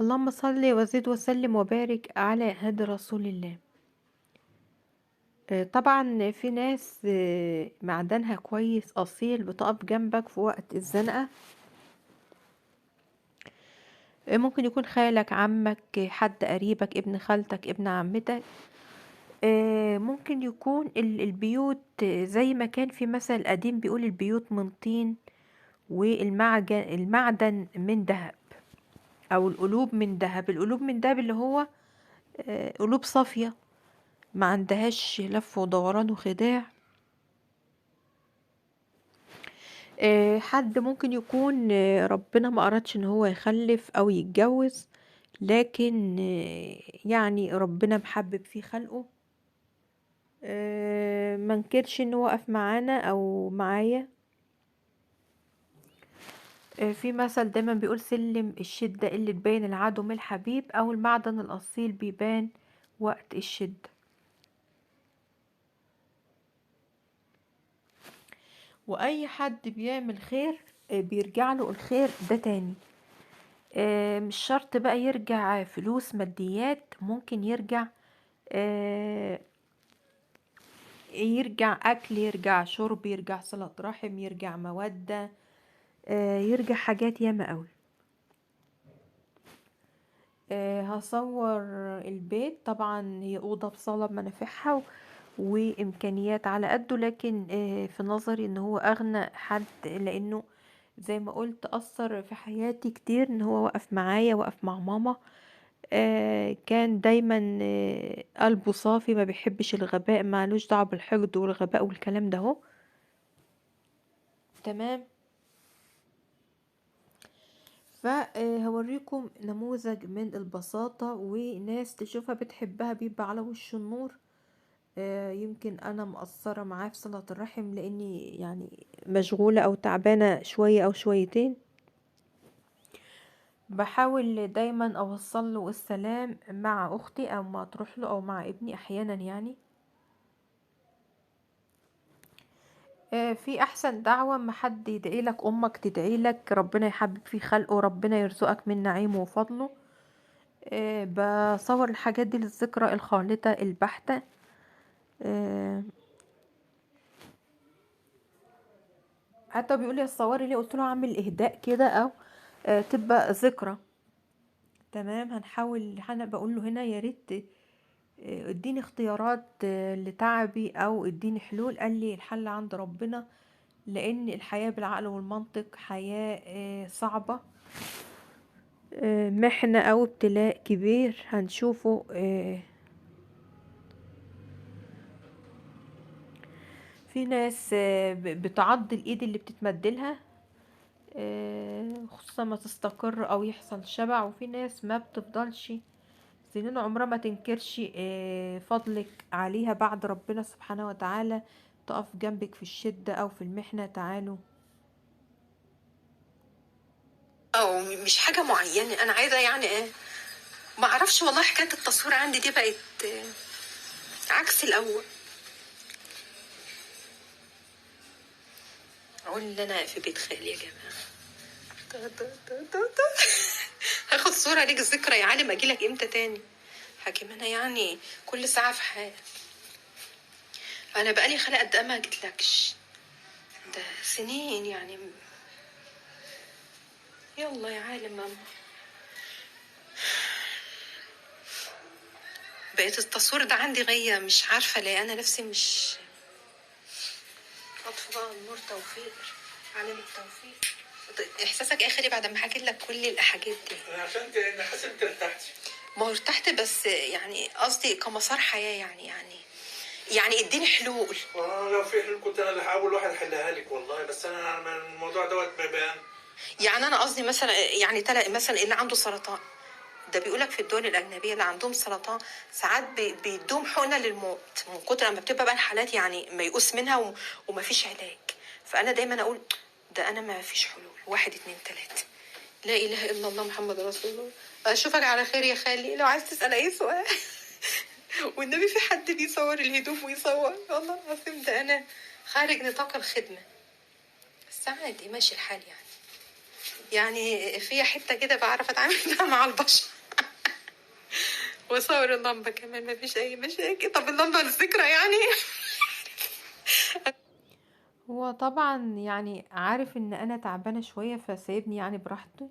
اللهم صل وزد وسلم وبارك على هدي رسول الله. طبعا في ناس معدنها كويس أصيل بتقف جنبك في وقت الزنقة. ممكن يكون خالك، عمك، حد قريبك، ابن خالتك، ابن عمتك. ممكن يكون البيوت، زي ما كان في مثل قديم بيقول البيوت من طين المعدن من ذهب، أو القلوب من ذهب. القلوب من ذهب اللي هو قلوب صافية، ما عندهاش لف ودوران وخداع. حد ممكن يكون ربنا ما أردش ان هو يخلف او يتجوز، لكن يعني ربنا محبب فيه خلقه. ما نكرش ان هو وقف معانا او معايا. في مثل دايما بيقول سلم الشدة اللي تبين العدو من الحبيب، او المعدن الاصيل بيبان وقت الشدة. واي حد بيعمل خير بيرجع له الخير ده تاني. مش شرط بقى يرجع فلوس ماديات، ممكن يرجع يرجع أكل، يرجع شرب، يرجع صلة رحم، يرجع مودة، يرجع حاجات ياما قوي. هصور البيت. طبعا هي أوضة بصالة بمنافعها وإمكانيات على قده، لكن في نظري إن هو أغنى حد، لأنه زي ما قلت أثر في حياتي كتير، إن هو وقف معايا، وقف مع ماما. كان دايما قلبه صافي، ما بيحبش الغباء، مالوش دعوه بالحقد والغباء والكلام ده اهو. تمام. فهوريكم نموذج من البساطة، وناس تشوفها بتحبها بيبقى على وش النور. يمكن انا مقصرة معاه في صلة الرحم، لاني يعني مشغولة او تعبانة شوية او شويتين. بحاول دايما اوصل له السلام مع اختي، او ما تروح له، او مع ابني احيانا يعني. في احسن دعوة ما حد يدعي لك، امك تدعي لك ربنا يحبب في خلقه، ربنا يرزقك من نعيمه وفضله. بصور الحاجات دي للذكرى الخالدة البحتة. آه، حتى بيقول لي الصوري ليه، قلت له اعمل اهداء كده، او تبقى ذكرى. تمام. هنحاول، انا بقول له هنا يا ريت اديني اختيارات لتعبي، او اديني حلول. قال لي الحل عند ربنا، لان الحياة بالعقل والمنطق حياة صعبة، محنة أو ابتلاء كبير هنشوفه. في ناس بتعض الإيد اللي بتتمدلها، خصوصا ما تستقر أو يحصل شبع. وفي ناس ما بتفضلش سنين عمرها ما تنكرش فضلك عليها بعد ربنا سبحانه وتعالى، تقف جنبك في الشدة أو في المحنة. تعالوا. او مش حاجه معينه انا عايزه يعني ايه، ما اعرفش والله. حكايه التصوير عندي دي بقت عكس الاول. اقول ان انا في بيت خالي يا جماعه. هاخد صوره ليك ذكرى يا عالم، اجيلك امتى تاني؟ حكيم انا يعني كل ساعه في حال. انا بقالي خلق قد ايه ما جيتلكش، ده سنين يعني. يلا يا عالم ماما. بقيت التصوير ده عندي غية، مش عارفة ليه. أنا نفسي مش أطفي بقى النور. توفيق، عالم التوفيق. إحساسك إيه يا خالي بعد ما حكيت لك كل الحاجات دي؟ أنا عشان أنا حاسس إنك ارتحتي. ما هو ارتحت، بس يعني قصدي كمسار حياة يعني اديني حلول. لو في حلول كنت انا اللي هحاول واحد احلها لك والله، بس انا الموضوع دوت بيبان. يعني انا قصدي مثلا، يعني تلاقي مثلا اللي عنده سرطان، ده بيقولك في الدول الأجنبية اللي عندهم سرطان ساعات بيدوم حقنة للموت من كتر ما بتبقى بقى الحالات يعني ميؤوس منها ومفيش علاج. فأنا دايما أقول ده أنا ما فيش حلول، 1 2 3. لا إله إلا الله محمد رسول الله. أشوفك على خير يا خالي. لو عايز تسأل أي سؤال والنبي في حد بيصور الهدوم ويصور، والله العظيم ده أنا خارج نطاق الخدمة، بس عادي ماشي الحال يعني. يعني فيها حتة كده بعرف اتعامل بيها مع البشر. وصور اللمبة كمان مفيش اي مشاكل. طب اللمبة الذكرى يعني. هو طبعا يعني عارف ان انا تعبانة شوية فسايبني يعني براحتي.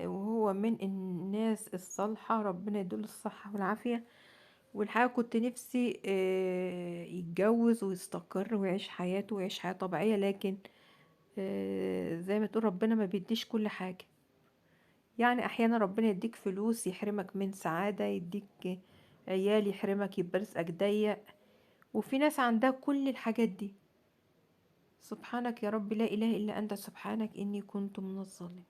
وهو من الناس الصالحة، ربنا يدوله الصحة والعافية. والحقيقة كنت نفسي يتجوز ويستقر ويعيش حياته ويعيش حياة طبيعية، لكن زي ما تقول ربنا ما بيديش كل حاجة. يعني احيانا ربنا يديك فلوس يحرمك من سعادة، يديك عيال يحرمك يبقى رزقك ضيق. وفي ناس عندها كل الحاجات دي. سبحانك يا رب، لا اله الا انت، سبحانك اني كنت من الظالمين.